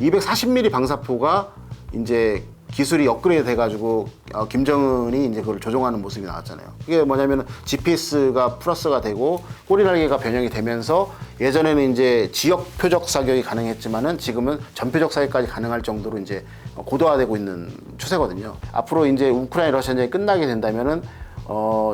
240mm 방사포가 이제 기술이 업그레이드 돼가지고 김정은이 이제 그걸 조종하는 모습이 나왔잖아요. 이게 뭐냐면 GPS가 플러스가 되고 꼬리날개가 변형이 되면서 예전에는 이제 지역 표적 사격이 가능했지만은 지금은 전표적 사격까지 가능할 정도로 이제 고도화되고 있는 추세거든요. 앞으로 이제 우크라이나 러시아 전쟁이 끝나게 된다면은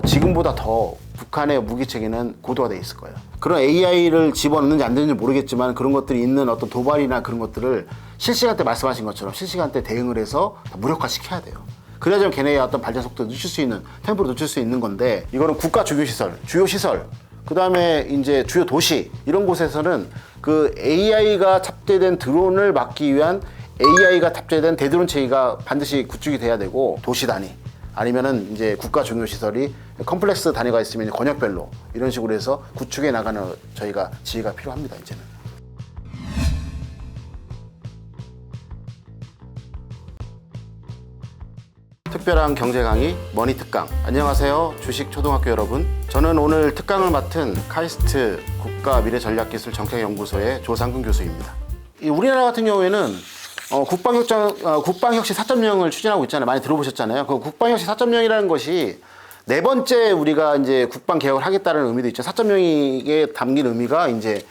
지금보다 더 북한의 무기 체계는 고도화되어 있을 거예요. 그런 AI를 집어넣는지 안 되는지 모르겠지만 그런 것들이 있는 어떤 도발이나 그런 것들을 실시간대 말씀하신 것처럼 실시간대 대응을 해서 무력화시켜야 돼요. 그래야 좀 걔네의 어떤 발전 속도를 늦출 수 있는, 템포를 늦출 수 있는 건데, 이거는 국가 주요 시설, 그 다음에 이제 주요 도시, 이런 곳에서는 그 AI가 탑재된 드론을 막기 위한 AI가 탑재된 대드론 체계가 반드시 구축이 돼야 되고, 도시 단위, 아니면은 이제 국가 중요 시설이 컴플렉스 단위가 있으면 권역별로 이런 식으로 해서 구축해 나가는 저희가 지혜가 필요합니다, 이제는. 특별한 경제 강의 머니 특강. 안녕하세요, 주식 초등학교 여러분. 저는 오늘 특강을 맡은 카이스트 국가미래전략기술 정책연구소의 조상근 교수입니다. 우리나라 같은 경우에는 국방혁신 4.0을 추진하고 있잖아요. 많이 들어보셨잖아요. 그 국방혁신 4.0이라는 것이 네 번째 우리가 이제 국방개혁을 하겠다는 의미도 있죠. 4.0에 담긴 의미가 이제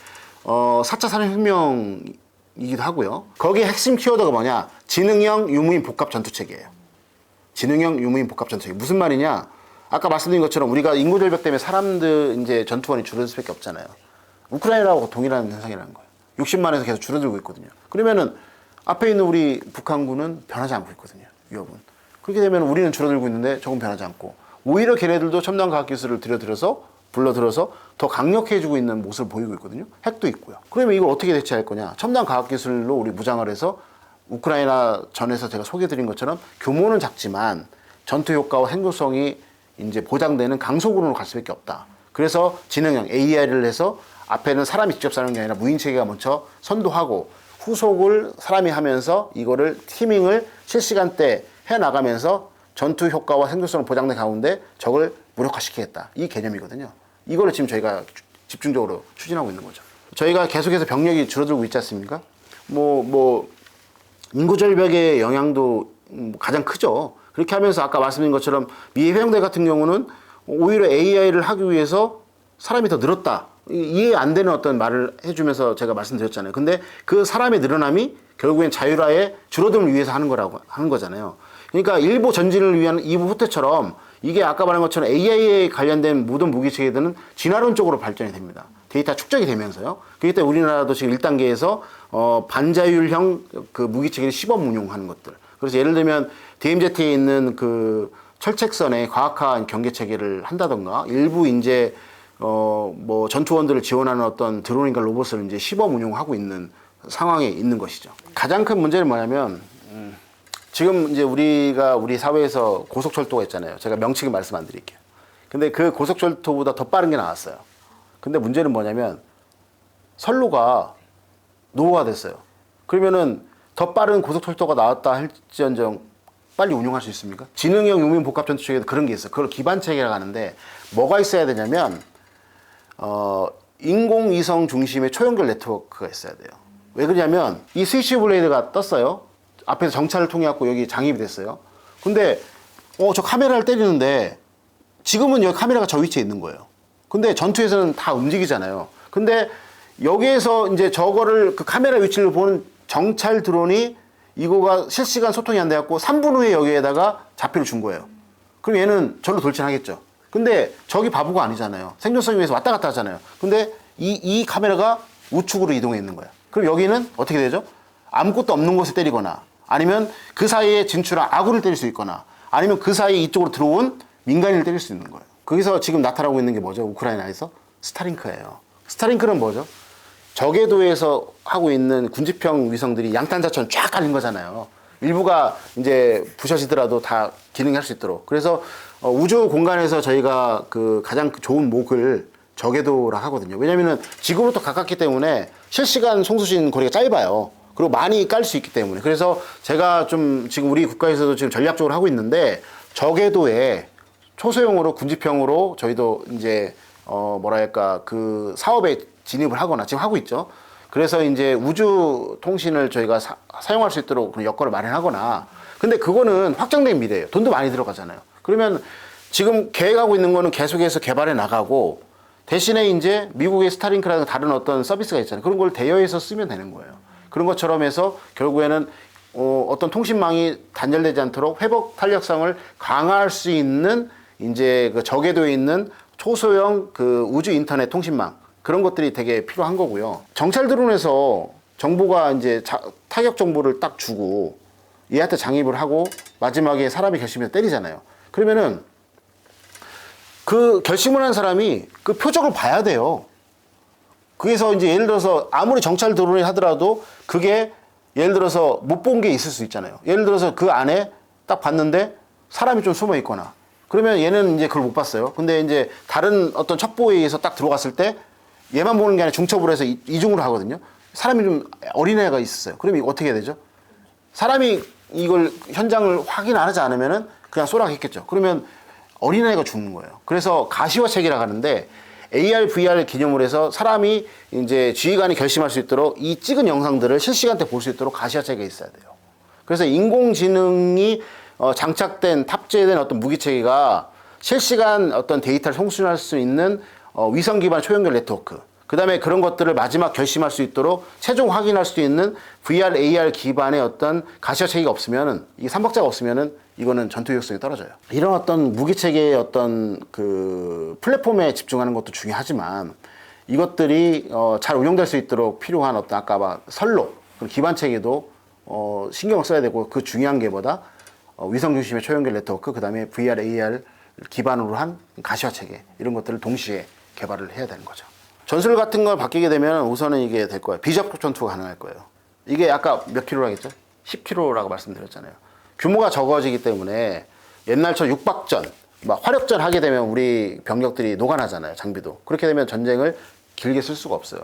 4차 산업혁명이기도 하고요. 거기에 핵심 키워드가 뭐냐? 지능형 유무인 복합 전투체계예요. 지능형 유무인 복합 전투체계. 무슨 말이냐? 아까 말씀드린 것처럼 우리가 인구 절벽 때문에 사람들 이제 전투원이 줄어들 수밖에 없잖아요. 우크라이나하고 동일한 현상이라는 거예요. 60만에서 계속 줄어들고 있거든요. 그러면은 앞에 있는 우리 북한군은 변하지 않고 있거든요. 위협은. 그렇게 되면 우리는 줄어들고 있는데 조금 변하지 않고, 오히려 걔네들도 첨단 과학 기술을 불러들어서 더 강력해지고 있는 모습을 보이고 있거든요. 핵도 있고요. 그러면 이걸 어떻게 대체할 거냐? 첨단 과학 기술로 우리 무장을 해서 우크라이나 전에서 제가 소개해드린 것처럼 규모는 작지만 전투 효과와 생존성이 이제 보장되는 강소군으로 갈 수밖에 없다. 그래서 지능형 AI를 해서 앞에는 사람이 직접 사는 게 아니라 무인 체계가 먼저 선도하고 후속을 사람이 하면서 이거를 티밍을 실시간대 해나가면서 전투 효과와 생존성을 보장된 가운데 적을 무력화시키겠다. 이 개념이거든요. 이거를 지금 저희가 집중적으로 추진하고 있는 거죠. 저희가 계속해서 병력이 줄어들고 있지 않습니까? 인구 절벽의 영향도 가장 크죠. 그렇게 하면서 아까 말씀드린 것처럼 미 해병대 같은 경우는 오히려 AI를 하기 위해서 사람이 더 늘었다. 이해 안 되는 어떤 말을 해주면서 제가 말씀드렸잖아요. 근데 그 사람의 늘어남이 결국엔 자율화의 줄어듦을 위해서 하는 거잖아요. 그러니까 일부 전진을 위한 2부 후퇴처럼 이게 아까 말한 것처럼 AI에 관련된 모든 무기 체계들은 진화론적으로 발전이 됩니다. 데이터 축적이 되면서요. 그렇기 때문에 우리나라도 지금 1단계에서 반자율형 그 무기 체계를 시범 운용하는 것들. 그래서 예를 들면 DMZ에 있는 그 철책선에 과학화 경계 체계를 한다던가, 일부 이제 전투원들을 지원하는 어떤 드론인가 로봇을 이제 시범 운용하고 있는 상황에 있는 것이죠. 가장 큰 문제는 뭐냐면, 지금 이제 우리 사회에서 고속철도가 있잖아요. 제가 명칭을 말씀 안 드릴게요. 근데 그 고속철도보다 더 빠른 게 나왔어요. 근데 문제는 뭐냐면, 선로가 노후화됐어요. 그러면은 더 빠른 고속철도가 나왔다 할지언정 빨리 운용할 수 있습니까? 지능형 유무인 복합 전투체계도 그런 게 있어요. 그걸 기반 체계라고 하는데, 뭐가 있어야 되냐면, 인공위성 중심의 초연결 네트워크가 있어야 돼요. 왜 그러냐면 이 스위치 블레이드가 떴어요. 앞에서 정찰을 통해 갖고 여기 장입이 됐어요. 근데 저 카메라를 때리는데 지금은 여기 카메라가 저 위치에 있는 거예요. 근데 전투에서는 다 움직이잖아요. 근데 여기에서 이제 저거를 그 카메라 위치를 보는 정찰 드론이 이거가 실시간 소통이 안 돼 갖고 3분 후에 여기에다가 좌표를 준 거예요. 그럼 얘는 절로 돌진하겠죠. 근데 저기 바보가 아니잖아요. 생존성을 위해서 왔다 갔다 하잖아요. 근데 이 카메라가 우측으로 이동해 있는 거야. 그럼 여기는 어떻게 되죠? 아무것도 없는 곳에 때리거나, 아니면 그 사이에 진출한 아군을 때릴 수 있거나, 아니면 그 사이에 이쪽으로 들어온 민간인을 때릴 수 있는 거예요. 거기서 지금 나타나고 있는 게 뭐죠? 우크라이나에서 스타링크예요. 스타링크는 뭐죠? 저궤도에서 하고 있는 군집형 위성들이 양탄자처럼 쫙 깔린 거잖아요. 일부가 이제 부셔지더라도 다 기능할 수 있도록. 그래서 우주 공간에서 저희가 그 가장 좋은 목을 저궤도라 하거든요. 왜냐면은 지구로부터 가깝기 때문에 실시간 송수신 거리가 짧아요. 그리고 많이 깔 수 있기 때문에. 그래서 제가 좀 지금 우리 국가에서도 지금 전략적으로 하고 있는데, 저궤도에 초소형으로 군집형으로 저희도 이제 그 사업에 진입을 하거나 지금 하고 있죠. 그래서 이제 우주 통신을 저희가 사용할 수 있도록 그런 여건을 마련하거나, 근데 그거는 확정된 미래예요. 돈도 많이 들어가잖아요. 그러면 지금 계획하고 있는 거는 계속해서 개발해 나가고, 대신에 이제 미국의 스타링크라든가 다른 어떤 서비스가 있잖아요. 그런 걸 대여해서 쓰면 되는 거예요. 그런 것처럼 해서 결국에는 어떤 통신망이 단절되지 않도록 회복 탄력성을 강화할 수 있는 이제 그 저궤도에 있는 초소형 그 우주 인터넷 통신망, 그런 것들이 되게 필요한 거고요. 정찰 드론에서 정보가 이제 타격 정보를 딱 주고 얘한테 장입을 하고 마지막에 사람이 결심해서 때리잖아요. 그러면은 그 결심을 한 사람이 그 표적을 봐야 돼요. 그래서 이제 예를 들어서 아무리 정찰 드론이 하더라도 그게 예를 들어서 못 본 게 있을 수 있잖아요. 예를 들어서 그 안에 딱 봤는데 사람이 좀 숨어 있거나, 그러면 얘는 이제 그걸 못 봤어요. 근데 이제 다른 어떤 첩보에 의해서 딱 들어갔을 때 얘만 보는 게 아니라 중첩으로 해서 이중으로 하거든요. 사람이 좀 어린애가 있었어요. 그러면 어떻게 해야 되죠? 사람이 이걸 현장을 확인 안 하지 않으면은 그냥 쏘라했겠죠. 그러면 어린애가 죽는 거예요. 그래서 가시화책이라고 하는데, AR, VR 기념으로 해서 사람이 이제 지휘관이 결심할 수 있도록 이 찍은 영상들을 실시간대 볼 수 있도록 가시화체계가 있어야 돼요. 그래서 인공지능이 장착된, 탑재된 어떤 무기체계가 실시간 어떤 데이터를 송출할 수 있는 위성 기반 초연결 네트워크, 그 다음에 그런 것들을 마지막 결심할 수 있도록 최종 확인할 수 있는 VR, AR 기반의 어떤 가시화체계가 없으면은, 이 삼박자가 없으면은 이거는 전투 효율성이 떨어져요. 이런 어떤 무기체계의 어떤 그 플랫폼에 집중하는 것도 중요하지만, 이것들이 잘 운영될 수 있도록 필요한 어떤 아까 선로, 기반 체계도 신경을 써야 되고, 그 중요한 게보다 위성 중심의 초연결 네트워크, 그 다음에 VR, AR 기반으로 한 가시화 체계, 이런 것들을 동시에 개발을 해야 되는 거죠. 전술 같은 걸 바뀌게 되면 우선은 이게 될 거예요. 비접촉 전투가 가능할 거예요. 이게 아까 몇 킬로라고 했죠? 10킬로라고 말씀드렸잖아요. 규모가 적어지기 때문에 옛날처럼 육박전, 막 화력전 하게 되면 우리 병력들이 녹아나잖아요. 장비도. 그렇게 되면 전쟁을 길게 쓸 수가 없어요.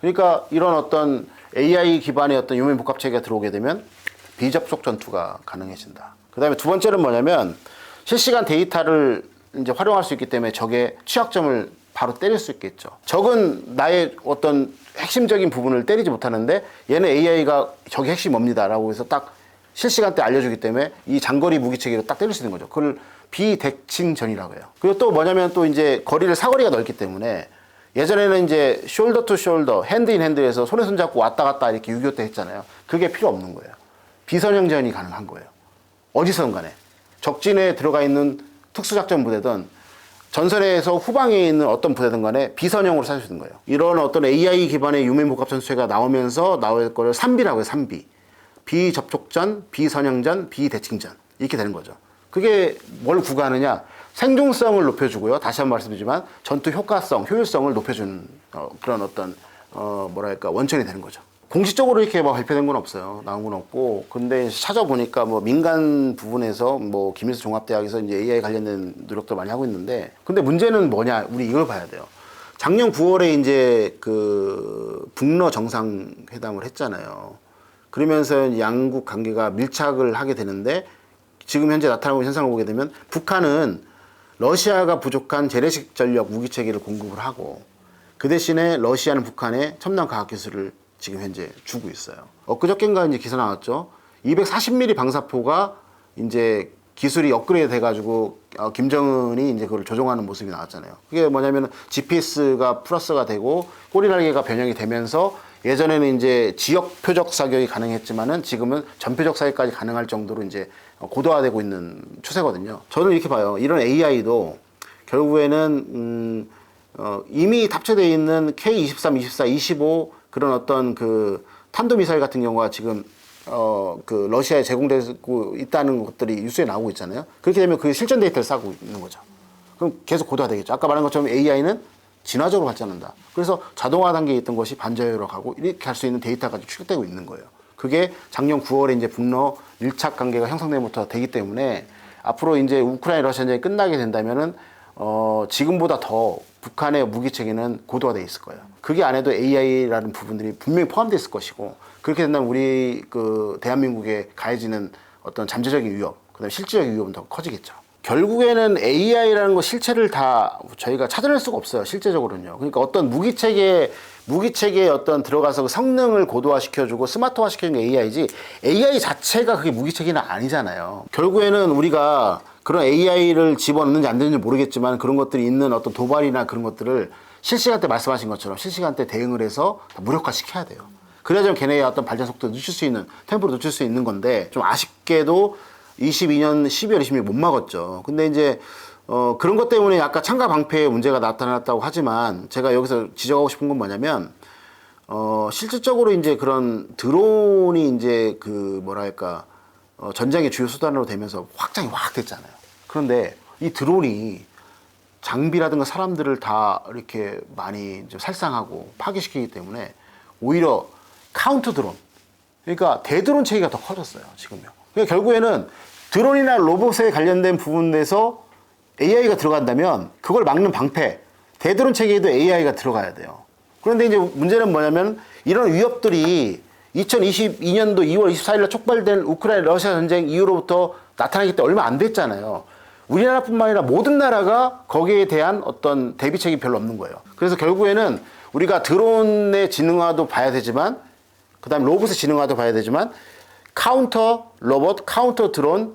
그러니까 이런 어떤 AI 기반의 어떤 유명 복합 체계가 들어오게 되면 비접촉 전투가 가능해진다. 그 다음에 두 번째는 뭐냐면, 실시간 데이터를 이제 활용할 수 있기 때문에 적의 취약점을 바로 때릴 수 있겠죠. 적은 나의 어떤 핵심적인 부분을 때리지 못하는데 얘는 AI가 적의 핵심이 뭡니다라고 해서 딱 실시간대 알려주기 때문에 이 장거리 무기체계로 딱 때릴 수 있는 거죠. 그걸 비대칭전이라고 해요. 그리고 또 뭐냐면, 또 이제 거리를 사거리가 넓기 때문에, 예전에는 이제 숄더 투 숄더, 핸드 인 핸드에서 손에 손 잡고 왔다 갔다 이렇게 6.25 때 했잖아요. 그게 필요 없는 거예요. 비선형전이 가능한 거예요. 어디서든 간에. 적진에 들어가 있는 특수작전 부대든 전선에서 후방에 있는 어떤 부대든 간에 비선형으로 살 수 있는 거예요. 이런 어떤 AI 기반의 유명복합 전투체가 나오면서 나올 거를 3B라고 해요. 3B. 비접촉전, 비선형전, 비대칭전. 이렇게 되는 거죠. 그게 뭘 구가하느냐? 생존성을 높여주고요. 다시 한번 말씀드리지만 전투 효과성, 효율성을 높여주는 그런 어떤 뭐랄까 원천이 되는 거죠. 공식적으로 이렇게 뭐 발표된 건 없어요. 나온 건 없고. 근데 찾아보니까 뭐 민간 부분에서 뭐 김일수 종합대학에서 이제 AI 관련된 노력도 많이 하고 있는데, 근데 문제는 뭐냐? 우리 이걸 봐야 돼요. 작년 9월에 이제 그 북러 정상회담을 했잖아요. 그러면서 양국 관계가 밀착을 하게 되는데, 지금 현재 나타나고 있는 현상을 보게 되면 북한은 러시아가 부족한 재래식 전력 무기체계를 공급을 하고, 그 대신에 러시아는 북한에 첨단 과학기술을 지금 현재 주고 있어요. 엊그저께인가 이제 기사 나왔죠. 240mm 방사포가 이제 기술이 업그레이드 돼가지고 김정은이 이제 그걸 조종하는 모습이 나왔잖아요. 그게 뭐냐면 GPS가 플러스가 되고 꼬리날개가 변형이 되면서, 예전에는 이제 지역 표적 사격이 가능했지만은 지금은 전표적 사격까지 가능할 정도로 이제 고도화되고 있는 추세거든요. 저는 이렇게 봐요. 이런 AI도 결국에는 이미 탑재되어 있는 K-23, 24, 25 그런 어떤 그 탄도미사일 같은 경우가 지금 그 러시아에 제공되고 있다는 것들이 뉴스에 나오고 있잖아요. 그렇게 되면 그 실전 데이터를 쌓고 있는 거죠. 그럼 계속 고도화되겠죠. 아까 말한 것처럼 AI는 진화적으로 발전한다. 그래서 자동화 단계에 있던 것이 반자율로 가고 이렇게 할 수 있는 데이터까지 축적되고 있는 거예요. 그게 작년 9월에 이제 북러 밀착 관계가 형성되면부터 되기 때문에, 앞으로 이제 우크라이나 러시아 전쟁이 끝나게 된다면은 지금보다 더 북한의 무기 체계는 고도화돼 있을 거예요. 그게 안에도 AI라는 부분들이 분명히 포함되어 있을 것이고, 그렇게 된다면 우리 그 대한민국에 가해지는 어떤 잠재적인 위협, 그다음에 실질적인 위협은 더 커지겠죠. 결국에는 AI라는 거 실체를 다 저희가 찾아낼 수가 없어요. 실제적으로는요. 그러니까 어떤 무기체계에 어떤 들어가서 그 성능을 고도화시켜주고 스마트화 시키는 게 AI지, AI 자체가 그게 무기체계는 아니잖아요. 결국에는 우리가 그런 AI를 집어넣는지 안 되는지 모르겠지만 그런 것들이 있는 어떤 도발이나 그런 것들을 실시간대 말씀하신 것처럼 실시간대 대응을 해서 무력화시켜야 돼요. 그래야지만 걔네의 어떤 발전 속도를 늦출 수 있는, 템포를 늦출 수 있는 건데, 좀 아쉽게도 22년 12월 26일 못 막았죠. 근데 이제 그런 것 때문에 약간 창가 방패에 문제가 나타났다고 하지만, 제가 여기서 지적하고 싶은 건 뭐냐면, 실질적으로 이제 그런 드론이 이제 그 뭐랄까, 전쟁의 주요 수단으로 되면서 확장이 확 됐잖아요. 그런데 이 드론이 장비라든가 사람들을 다 이렇게 많이 좀 살상하고 파괴시키기 때문에 오히려 카운터 드론, 그러니까 대드론 체계가 더 커졌어요, 지금요. 그러니까 결국에는 드론이나 로봇에 관련된 부분에서 AI가 들어간다면 그걸 막는 방패, 대드론 체계에도 AI가 들어가야 돼요. 그런데 이제 문제는 뭐냐면 이런 위협들이 2022년도 2월 24일에 촉발된 우크라이나 러시아 전쟁 이후로부터 나타나기 때문에 얼마 안 됐잖아요. 우리나라뿐만 아니라 모든 나라가 거기에 대한 어떤 대비책이 별로 없는 거예요. 그래서 결국에는 우리가 드론의 지능화도 봐야 되지만, 그 다음에 로봇의 지능화도 봐야 되지만, 카운터 로봇, 카운터 드론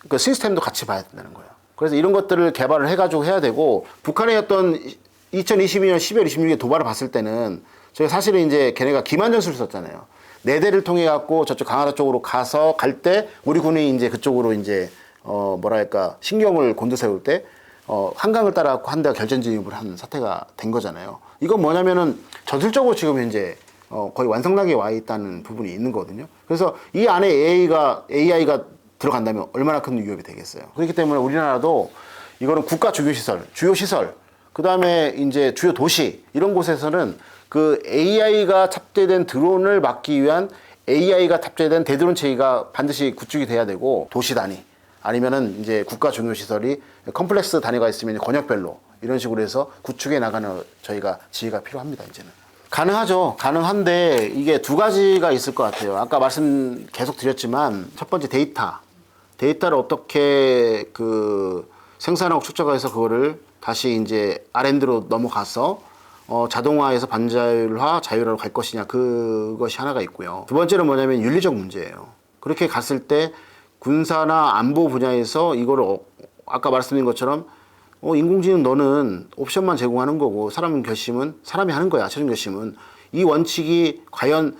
그 시스템도 같이 봐야 된다는 거예요. 그래서 이런 것들을 개발을 해가지고 해야 되고, 북한의 어떤 2022년 12월 26일 도발을 봤을 때는 저희가 사실은 이제 걔네가 기만 전술을 썼잖아요. 4대를 통해 갖고 저쪽 강화도 쪽으로 가서 갈 때 우리 군이 이제 그쪽으로 이제 뭐랄까 신경을 곤두세울 때 한강을 따라 갖고 한 대가 결전 진입을 한 사태가 된 거잖아요. 이건 뭐냐면은 전술적으로 지금 현재 거의 완성단계에 와 있다는 부분이 있는 거거든요. 그래서 이 안에 AI가 들어간다면 얼마나 큰 위협이 되겠어요. 그렇기 때문에 우리나라도 이거는 국가 주요 시설, 그 다음에 이제 주요 도시 이런 곳에서는 그 AI가 탑재된 드론을 막기 위한 AI가 탑재된 대드론 체계가 반드시 구축이 돼야 되고, 도시 단위 아니면은 이제 국가 중요 시설이 컴플렉스 단위가 있으면 권역별로 이런 식으로 해서 구축해 나가는 저희가 지혜가 필요합니다. 이제는 가능하죠. 가능한데 이게 두 가지가 있을 것 같아요. 아까 말씀 계속 드렸지만 첫 번째 데이터를 어떻게 그 생산하고 축적해서 그거를 다시 이제 R&D로 넘어가서 자동화해서 반자율화, 자율화로 갈 것이냐, 그것이 하나가 있고요. 두 번째는 뭐냐면 윤리적 문제예요. 그렇게 갔을 때 군사나 안보 분야에서 이거를 아까 말씀드린 것처럼 인공지능 너는 옵션만 제공하는 거고 사람 결심은 사람이 하는 거야. 최종 결심은. 이 원칙이 과연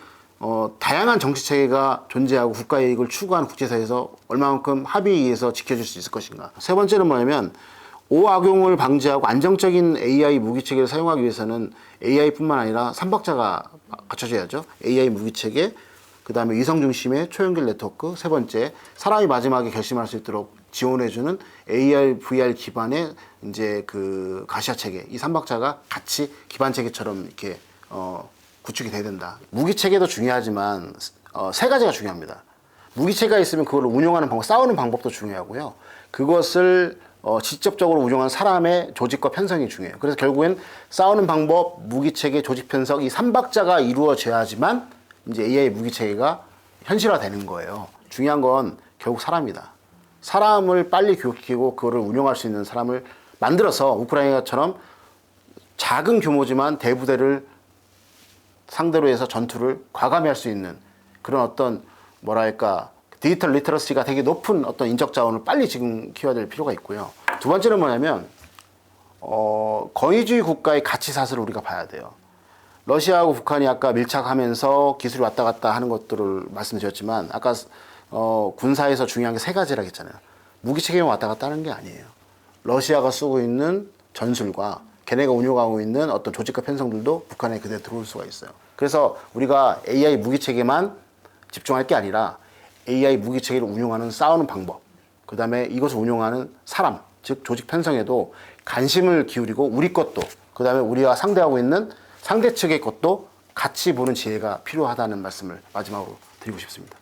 다양한 정치 체계가 존재하고 국가 이익을 추구하는 국제사회에서 얼마만큼 합의에 의해서 지켜줄 수 있을 것인가. 세 번째는 뭐냐면 오악용을 방지하고 안정적인 AI 무기체계를 사용하기 위해서는 AI뿐만 아니라 3박자가 갖춰져야죠. AI 무기체계, 그 다음에 위성 중심의 초연결 네트워크, 세 번째 사람이 마지막에 결심할 수 있도록 지원해주는 AR, VR 기반의 이제 그 가시화 체계, 이 3박자가 같이 기반 체계처럼 이렇게 구축이 돼야 된다. 무기 체계도 중요하지만 세 가지가 중요합니다. 무기 체계가 있으면 그걸 운용하는 방법, 싸우는 방법도 중요하고요. 그것을 직접적으로 운용한 사람의 조직과 편성이 중요해요. 그래서 결국엔 싸우는 방법, 무기 체계, 조직 편성 이 3박자가 이루어져야지만 이제 AI 무기 체계가 현실화되는 거예요. 중요한 건 결국 사람이다. 사람을 빨리 교육시키고 그거를 운용할 수 있는 사람을 만들어서 우크라이나처럼 작은 규모지만 대부대를 상대로 해서 전투를 과감히 할 수 있는 그런 어떤 뭐랄까 디지털 리터러시가 되게 높은 어떤 인적 자원을 빨리 지금 키워야 될 필요가 있고요. 두 번째는 뭐냐면 권위주의 국가의 가치 사슬을 우리가 봐야 돼요. 러시아하고 북한이 아까 밀착하면서 기술이 왔다 갔다 하는 것들을 말씀드렸지만 아까 군사에서 중요한 게 세 가지라고 했잖아요. 무기 체계만 왔다 갔다 하는 게 아니에요. 러시아가 쓰고 있는 전술과 걔네가 운용하고 있는 어떤 조직과 편성들도 북한에 그대로 들어올 수가 있어요. 그래서 우리가 AI 무기 체계만 집중할 게 아니라 AI 무기 체계를 운용하는 싸우는 방법, 그 다음에 이것을 운용하는 사람, 즉 조직 편성에도 관심을 기울이고 우리 것도, 그 다음에 우리와 상대하고 있는 상대 측의 것도 같이 보는 지혜가 필요하다는 말씀을 마지막으로 드리고 싶습니다.